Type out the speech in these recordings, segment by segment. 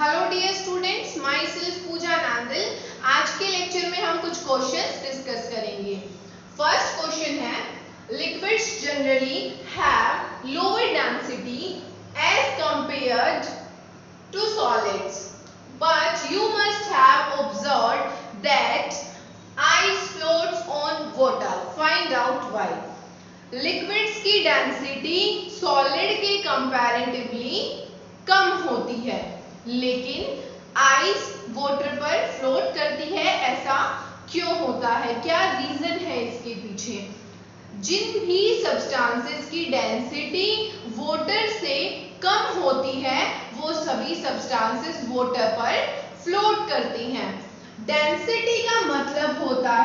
Hello dear students, myself Pooja Nandal. आज के lecture में हम कुछ क्वेश्चंस डिस्कस करेंगे। फर्स्ट क्वेश्चन है, liquids generally have lower density as compared to solids, but you must have observed that ice floats on water. Find out why. Liquids की density solid के comparatively कम होती है, लेकिन आइस वाटर पर float करती है। ऐसा क्यों होता है? क्या रीजन है इसके पीछे? जिन भी सब्सटेंसेस की डेंसिटी वाटर से कम होती है वो सभी सब्सटेंसेस वाटर पर फ्लोट करती हैं। डेंसिटी का मतलब होता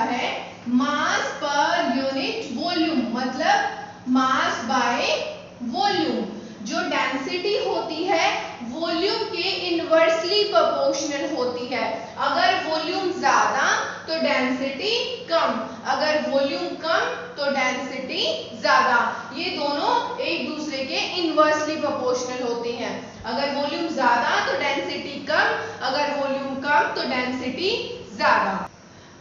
है मास पर यूनिट वॉल्यूम, मतलब मास बाय वॉल्यूम। जो डेंसिटी होती है वॉल्यूम के इनवर्सली प्रोपोर्शनल होती है। अगर वॉल्यूम ज्यादा तो डेंसिटी कम, अगर वॉल्यूम कम तो डेंसिटी ज्यादा। ये दोनों एक दूसरे के इनवर्सली प्रोपोर्शनल होते हैं। अगर वॉल्यूम ज्यादा तो डेंसिटी कम, अगर वॉल्यूम कम तो डेंसिटी ज्यादा।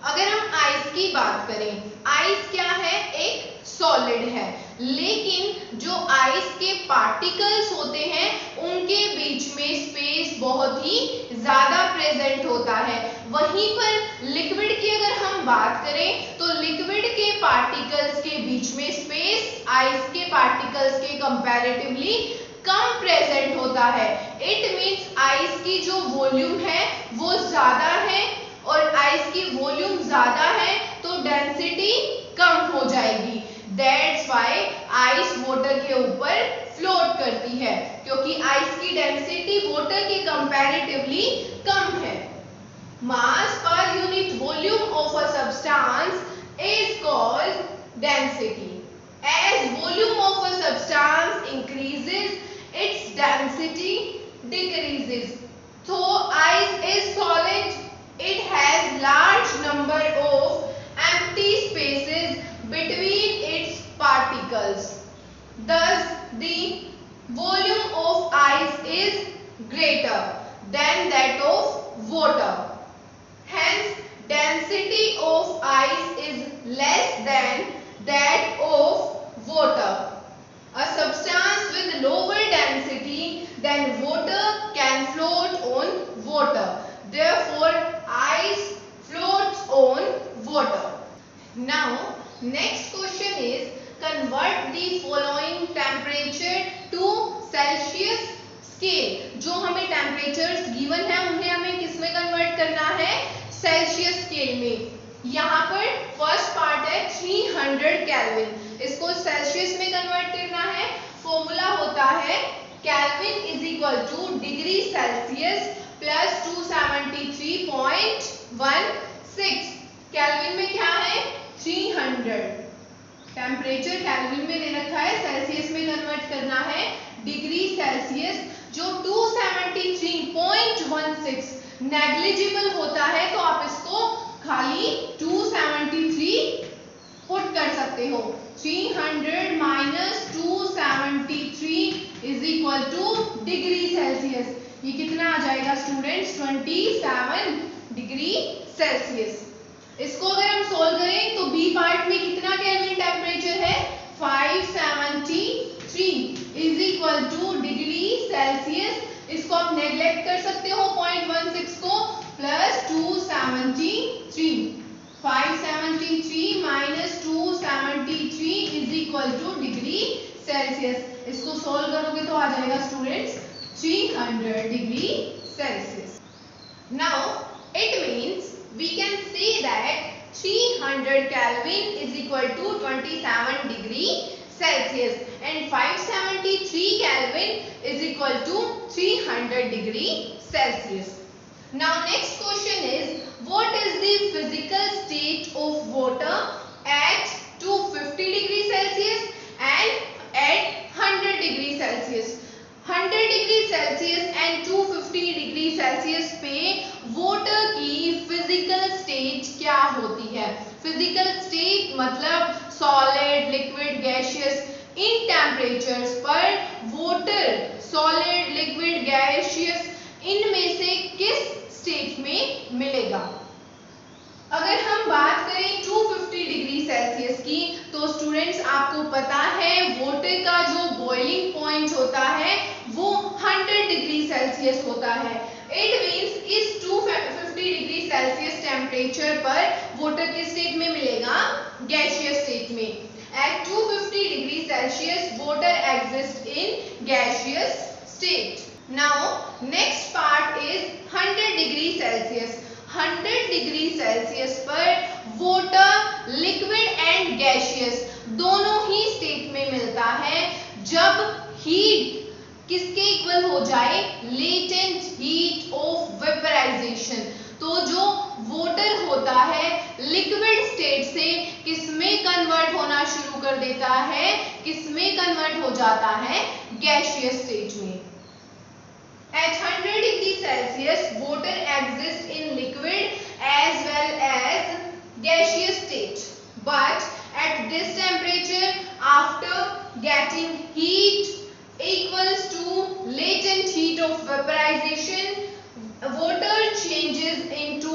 अगर हम आइस की बात करें, आइस क्या है? एक सॉलिड है, लेकिन जो आइस के पार्टिकल्स होते हैं उनके बीच में स्पेस बहुत ही ज्यादा प्रेजेंट होता है। वहीं पर लिक्विड की अगर हम बात करें तो लिक्विड के पार्टिकल्स के बीच में स्पेस आइस के पार्टिकल्स के कंपैरेटिवली कम प्रेजेंट होता है। इट मींस आइस की जो वॉल्यूम है वो ज्यादा है, और आइस की वॉल्यूम ज्यादा है तो डेंसिटी कम हो जाएगी। दैट्स व्हाई आइस वाटर के ऊपर फ्लोट करती है, क्योंकि आइस की डेंसिटी वाटर के कंपैरेटिवली कम है। Mass per unit volume of a substance is called density. As volume of a substance increases, its density decreases. Though ice is solid, it has large number of empty spaces between its particles. Thus, the volume of ice is greater than that of water. Hence, density of ice is less than that of water. A substance with lower density than water can float on water. Therefore, ice floats on water. Now, next question is, convert the following temperature to Celsius scale. जो हमें temperatures given है उन्हें हमें किसमें convert करना है? Celsius scale में। यहाँ पर फर्स्ट पार्ट है 300 केल्विन, इसको सेल्सियस में कन्वर्ट करना है। फॉर्मूला होता है kelvin is equal two degree Celsius plus 273.16। Kelvin में क्या है? 300। टेम्परेचर केल्विन में दे रखा है, सेल्सियस में कन्वर्ट करना है डिग्री सेल्सियस, जो 273.16 नेग्लिजिबल होता है तो आप इसको खाली 273 पुट कर सकते हो। 300 minus 273 is equal two degree Celsius. ये कितना आ जाएगा स्टूडेंट्स? 27 degree Celsius. इसको अगर हम सोल्व करें तो बी पार्ट में कितना केल्विन टेम्परेचर है? 573 is equal two degree Celsius. इसको आप नेग्लेक्ट कर सकते हो 0.16 को, plus 273। 573 minus 273 is equal two degree Celsius. इसको सोल्व करोगे तो आ जाएगा students 300 degree Celsius. Now it means we can say that 300 Kelvin is equal to 27 degree Celsius and 573 Kelvin is equal to 300 degree Celsius. Now next question is, what is the physical state of water at 250 degree Celsius and at 100 degree Celsius? 100 degree Celsius and 250 degree Celsius पे water की physical state क्या होती है? Physical state मतलब solid, liquid, gaseous. इन temperatures पर voter solid, liquid, gaseous, इनमें से किस स्टेट में मिलेगा। अगर हम बात करें 250 डिग्री सेल्सियस की, तो स्टूडेंट्स आपको पता है वाटर का जो बॉइलिंग पॉइंट होता है वो 100 डिग्री सेल्सियस होता है। इट मींस इस 250 डिग्री सेल्सियस टेम्परेचर पर वाटर किस स्टेट में मिलेगा, गैसियस स्टेट में। At 250 degree Celsius water exist in gaseous state. Now next part is 100 degree Celsius. 100 degree Celsius पर वाटर लिक्विड एंड गैसियस दोनों ही स्टेट में मिलता है जब हीट किसके इक्वल हो जाए, लेटेंट हीट ऑफ वेपराइजेशन। तो जो वाटर होता है लिक्विड स्टेट से किसमें कन्वर्ट होना शुरू कर देता है, किसमें कन्वर्ट हो जाता है, गैसियस स्टेट में। At 100 degree Celsius, water exists in liquid as well as gaseous state. But at this temperature, after getting heat equals to latent heat of vaporization, water changes into